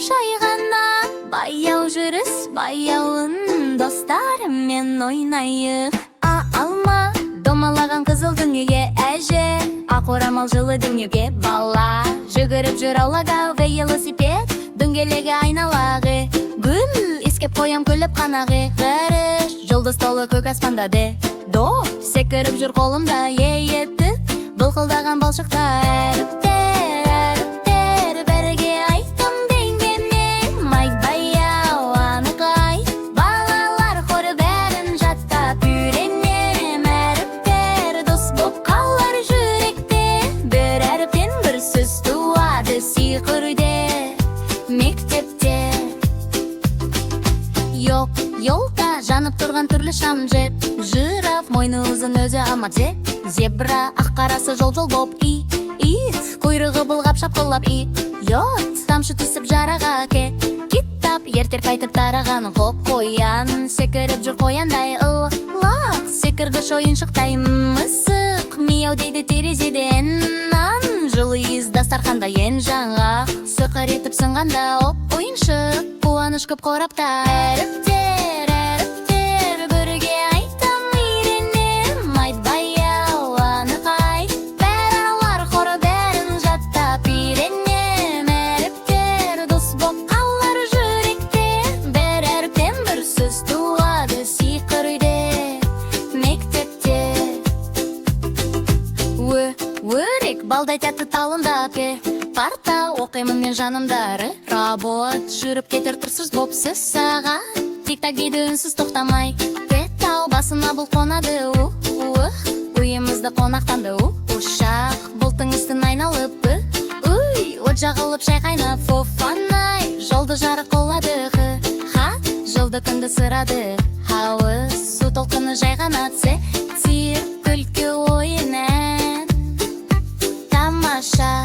шайғана, баяу жүріс баяуын достарыммен ойнайық. Алма домалаған қызыл дүниеге әже, ақ орамал жылы дүниеге бала. Жүгіріп жүр аулаға велосипед, дөңгелегі айналағы. Гүл искеп қоям күліп қанағы, ғарыш жұлдыз толы көк аспанда де. До секіріп жүр қолымда ейетті, бұлқылдаған балшықта әріптер бірге айтам дегенмен. Май баяу анық ай, балалар хоры бәрін жаттап үйренем. Әріптер дос боп қалар жүректе, бір әріптен бір сөз туады сиқырде мектепте. Yok yolda жанып тұрған түрлі шам жеп, жираф мойны ұзын өзі амат жеп, зебра ақ қарасы жол боп ит құйрығы былғап шапқылап ит, йот тамшы түсіп жараға ке. Китап ертер қайтып тараған қоп қоян, секіріп жүр қояндай ыллақ, секіргіш ойыншықтай мысық мияу дейді терезеден. Нан жылы иіс дастарханда ең жаңа, сықыр етіп сынғанда оп ойыншық, қуаныш көп қорапта. Әріптер бірге айтам үйренем. Айт баяу анық ай, бәралар хоры бәрін жаттап үйренем. Әріптер дос боп қалар жүректе, бір әріптен бір сөз туады сиқыр үйде мектепте. Өрек балдай тәтті талында пе, парта оқимын мен жанымдары, работ жүріп кетер тұрсыз боп сөз сағат, тик-так дейді үнсіз тоқтамай. Бет-ау басына бұл қонады, үйімізді қонақтанды, ұшақ бұлтың үстін айналып, от жағылып шай қайнап, фофанай жолды жарық қолады, хат жылды күнді сырады, хауыз су толқыны жайғанат, цирк күлкі ойынен тамаша.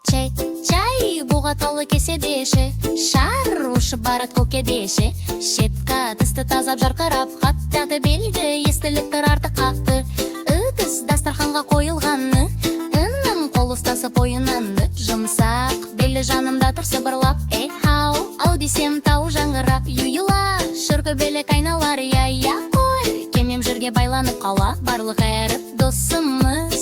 Чай буға толы кеседеші, шар ұшып барат көкедеші, шетка тісті тазап жарқырап, хаттады белгі естіліктір артық қақты. Үдіс дастарханға қойылғаны, үнім қол ұстасып ойынанды, жұмсақ белі жанымда тұр сыбырлап, ау десем тау жаңғырап, юйла шүркі белек айналар, я қой кемем жүрге байланып қала, барлық әріп досымыз